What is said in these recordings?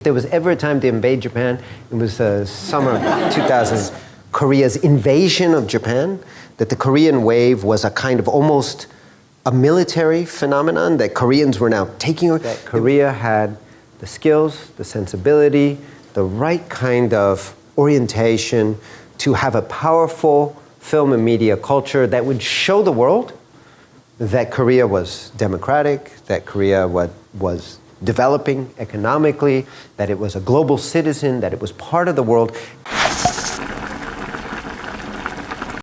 If there was ever a time to invade Japan, it was the summer of 2000. Korea's invasion of Japan, that the Korean wave was a kind of almost a military phenomenon that Koreans were now taking over. That Korea had the skills, the sensibility, the right kind of orientation to have a powerful film and media culture that would show the world that Korea was democratic, that Korea was developing economically, that it was a global citizen, that it was part of the world.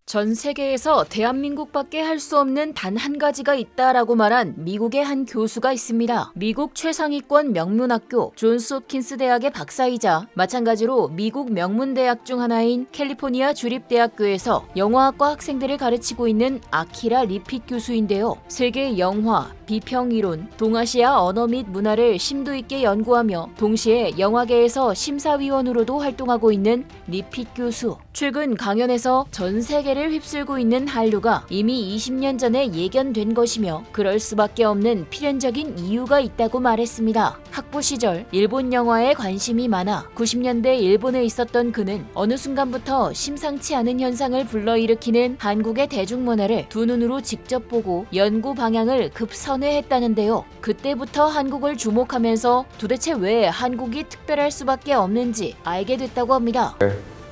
전 세계에서 대한민국밖에 할 수 없는 단 한 가지가 있다라고 말한 미국의 한 교수가 있습니다. 미국 최상위권 명문학교 존스 홉킨스 대학의 박사이자 마찬가지로 미국 명문대학 중 하나인 캘리포니아 주립대학교에서 영화학과 학생들을 가르치고 있는 아키라 리핏 교수인데요. 세계 영화, 비평이론, 동아시아 언어 및 문화를 심도 있게 연구하며 동시에 영화계에서 심사위원으로도 활동하고 있는 리핏 교수. 최근 강연에서 전 세계를 휩쓸고 있는 한류가 이미 20년 전에 예견된 것이며 그럴 수밖에 없는 필연적인 이유가 있다고 말했습니다. 학부 시절 일본 영화에 관심이 많아 90년대 일본에 있었던 그는 어느 순간부터 심상치 않은 현상을 불러일으키는 한국의 대중문화를 두 눈으로 직접 보고 연구 방향을 급선회했다는데요. 그때부터 한국을 주목하면서 도대체 왜 한국이 특별할 수밖에 없는지 알게 됐다고 합니다.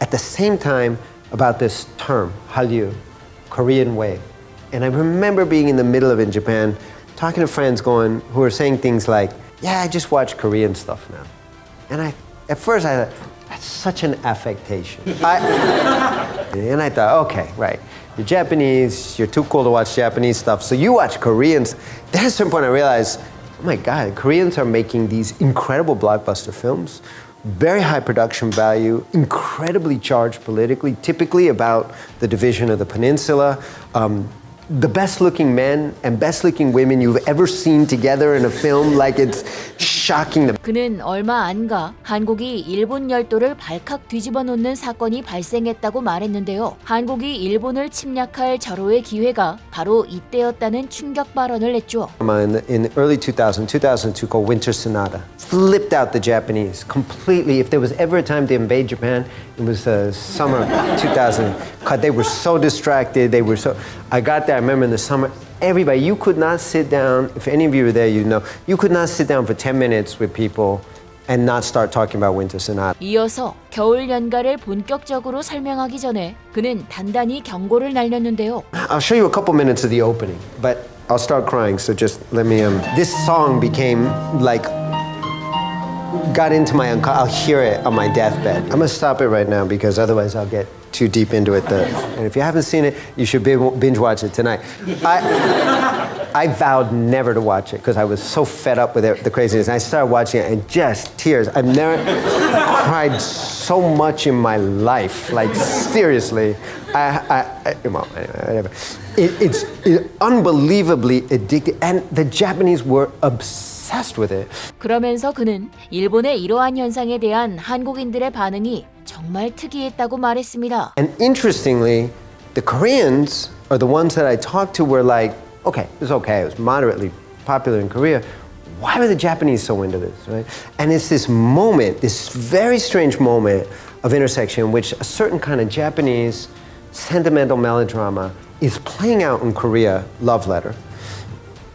At the same time about this term, Hallyu, Korean wave. And I remember being in the middle of it in Japan, talking to friends who were saying things like, yeah, I just watch Korean stuff now. And at first I thought, that's such an affectation. And I thought, okay, right. You're Japanese, you're too cool to watch Japanese stuff, so you watch Koreans. Then at some point I realized, oh my God, Koreans are making these incredible blockbuster films. Very high production value, incredibly charged politically, typically about the division of the peninsula. The best looking men and best looking women you've ever seen together in a film, like it's shocking them. 그는 얼마 안 가 한국이 일본 열도를 발칵 뒤집어 놓는 사건이 발생했다고 말했는데요. 한국이 일본을 침략할 절호의 기회가 바로 이때였다는 충격 발언을 했죠. In early 2002 called Winter Sonata. Flipped out the Japanese completely. If there was ever a time to invade Japan, it was the summer of 2000. They were so distracted. I got there, I remember in the summer, everybody, you could not sit down, if any of you were there, you know, you could not sit down for 10 minutes with people and not start talking about Winter Sonata. 이어서 겨울 연가를 본격적으로 설명하기 전에 그는 단단히 경고를 날렸는데요. I'll show you a couple minutes of the opening, but I'll start crying, so just let me, this song became like, got into my, I'll hear it on my deathbed. I'm gonna stop it right now because otherwise I'll get too deep into it. And if you haven't seen it, you should binge watch it tonight. I vowed never to watch it because I was so fed up with the craziness. I started watching it and just tears. I've never cried so much in my life. Like seriously, well, whatever. It's unbelievably addictive, and the Japanese were obsessed with it. 그러면서 그는 일본의 이러한 현상에 대한 한국인들의 반응이 정말 특이했다고 말했습니다. And interestingly, the Koreans are the ones that I talked to were like, okay, it was moderately popular in Korea. Why were the Japanese so into this, right? And it's this moment, this very strange moment of intersection in which a certain kind of Japanese sentimental melodrama is playing out in Korea, Love Letter,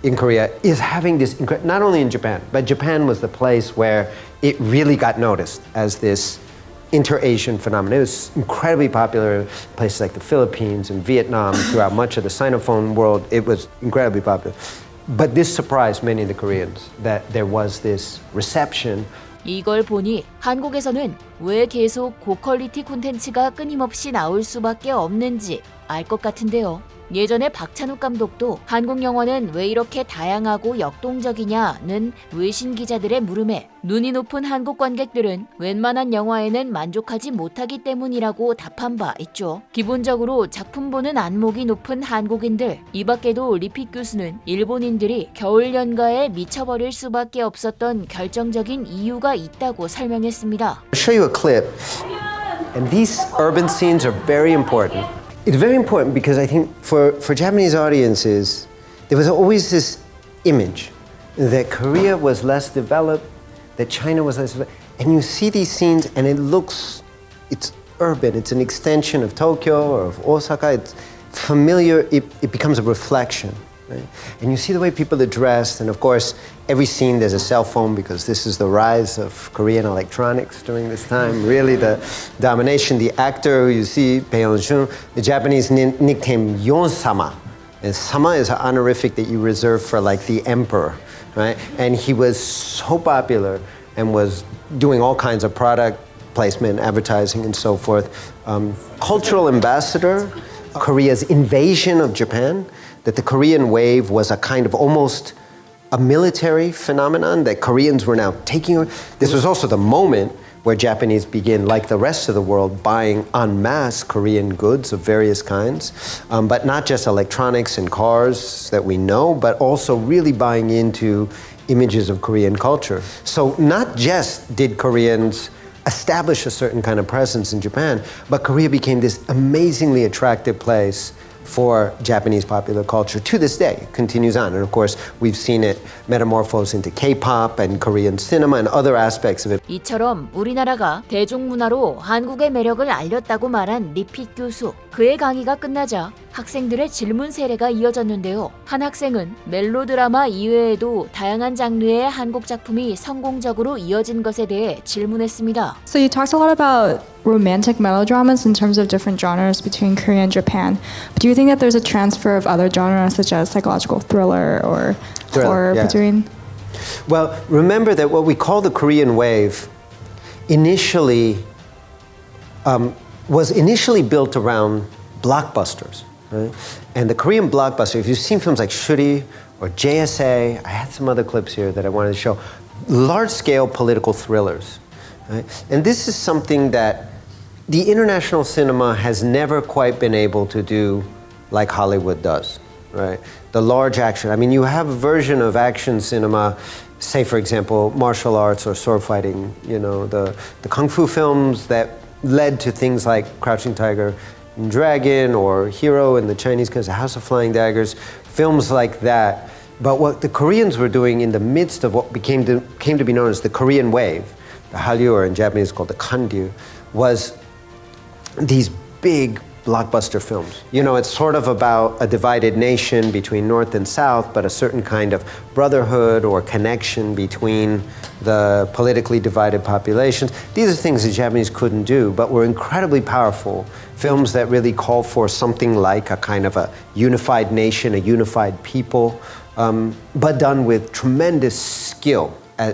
in Korea, is having this, not only in Japan, but Japan was the place where it really got noticed as this inter-Asian phenomenon. It was incredibly popular in places like the Philippines and Vietnam, throughout much of the Sinophone world. It was incredibly popular. But this surprised many of the Koreans, that there was this reception. 이걸 보니 한국에서는 왜 계속 고퀄리티 콘텐츠가 끊임없이 나올 수밖에 없는지 알 것 같은데요. 예전에 박찬욱 감독도 한국 영화는 왜 이렇게 다양하고 역동적이냐는 외신 기자들의 물음에 눈이 높은 한국 관객들은 웬만한 영화에는 만족하지 못하기 때문이라고 답한 바 있죠. 기본적으로 작품 보는 안목이 높은 한국인들, 이 밖에도 리핏 교수는 일본인들이 겨울 연가에 미쳐버릴 수밖에 없었던 결정적인 이유가 있다고 설명했습니다. I'll show you a clip. And these urban scenes are very important. It's very important because I think for Japanese audiences, there was always this image that Korea was less developed, that China was less developed. and you see these scenes and it's urban, it's an extension of Tokyo or of Osaka, it's familiar, it becomes a reflection. Right? And you see the way people are dressed, and of course, every scene there's a cell phone because this is the rise of Korean electronics during this time. Really, the domination. The actor who you see, Bae Yeon-jun, the Japanese nickname Yon-sama. And sama is an honorific that you reserve for like the emperor, right? And he was so popular and was doing all kinds of product placement, advertising, and so forth. Cultural ambassador, Korea's invasion of Japan. That the Korean wave was a kind of almost a military phenomenon that Koreans were now taking over. This was also the moment where Japanese begin, like the rest of the world, buying en masse Korean goods of various kinds, but not just electronics and cars that we know, but also really buying into images of Korean culture. So not just did Koreans establish a certain kind of presence in Japan, but Korea became this amazingly attractive place for Japanese popular culture to this day. It continues on. And of course, we've seen it metamorphose into K-pop and Korean cinema and other aspects of it. 이처럼 우리나라가 대중문화로 한국의 매력을 알렸다고 말한 리핏 교수. 그의 강의가 끝나자 학생들의 질문 세례가 이어졌는데요. 한 학생은 멜로드라마 이외에도 다양한 장르의 한국 작품이 성공적으로 이어진 것에 대해 질문했습니다. So you talked a lot about romantic melodramas in terms of different genres between Korea and Japan. But do you think that there's a transfer of other genres such as psychological thriller or horror yeah. between? Well, remember that what we call the Korean wave was initially built around blockbusters. Right? And the Korean blockbuster, if you've seen films like Shuri or JSA, I had some other clips here that I wanted to show, large-scale political thrillers. Right? And this is something that the international cinema has never quite been able to do like Hollywood does. Right? The large action. I mean, you have a version of action cinema, say, for example, martial arts or sword fighting, the kung fu films that led to things like Crouching Tiger, Dragon or Hero in the Chinese case, House of Flying Daggers, films like that. But what the Koreans were doing in the midst of what came to be known as the Korean wave, the Hallyu, or in Japanese called the Kangyu, was these big blockbuster films. It's sort of about a divided nation between North and South, but a certain kind of brotherhood or connection between the politically divided populations. These are things the Japanese couldn't do, but were incredibly powerful. Films that really call for something like a kind of a unified nation, a unified people, but done with tremendous skill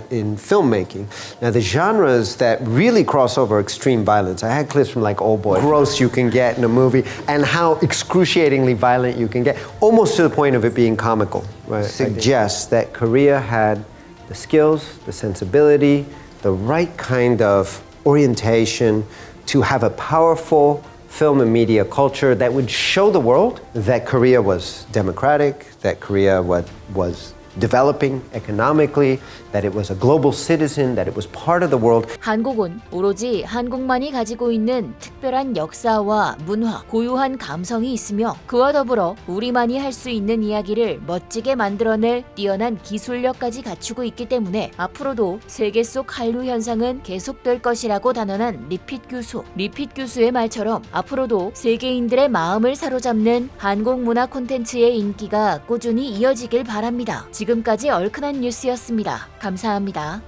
in filmmaking. Now, the genres that really cross over extreme violence, I had clips from like Old Boy, gross you can get in a movie, and how excruciatingly violent you can get, almost to the point of it being comical, right? Suggests that Korea had the skills, the sensibility, the right kind of orientation to have a powerful film and media culture that would show the world that Korea was democratic, that Korea was developing economically, that it was a global citizen, that it was part of the world. 한국은 오로지 한국만이 가지고 있는 특별한 역사와 문화, 고유한 감성이 있으며 그와 더불어 우리만이 할 수 있는 이야기를 멋지게 만들어낼 뛰어난 기술력까지 갖추고 있기 때문에 앞으로도 세계 속 한류 현상은 계속될 것이라고 단언한 리핏 교수. 리핏 교수의 말처럼 앞으로도 세계인들의 마음을 사로잡는 한국 문화 콘텐츠의 인기가 꾸준히 이어지길 바랍니다. 지금까지 얼큰한 뉴스였습니다. 감사합니다.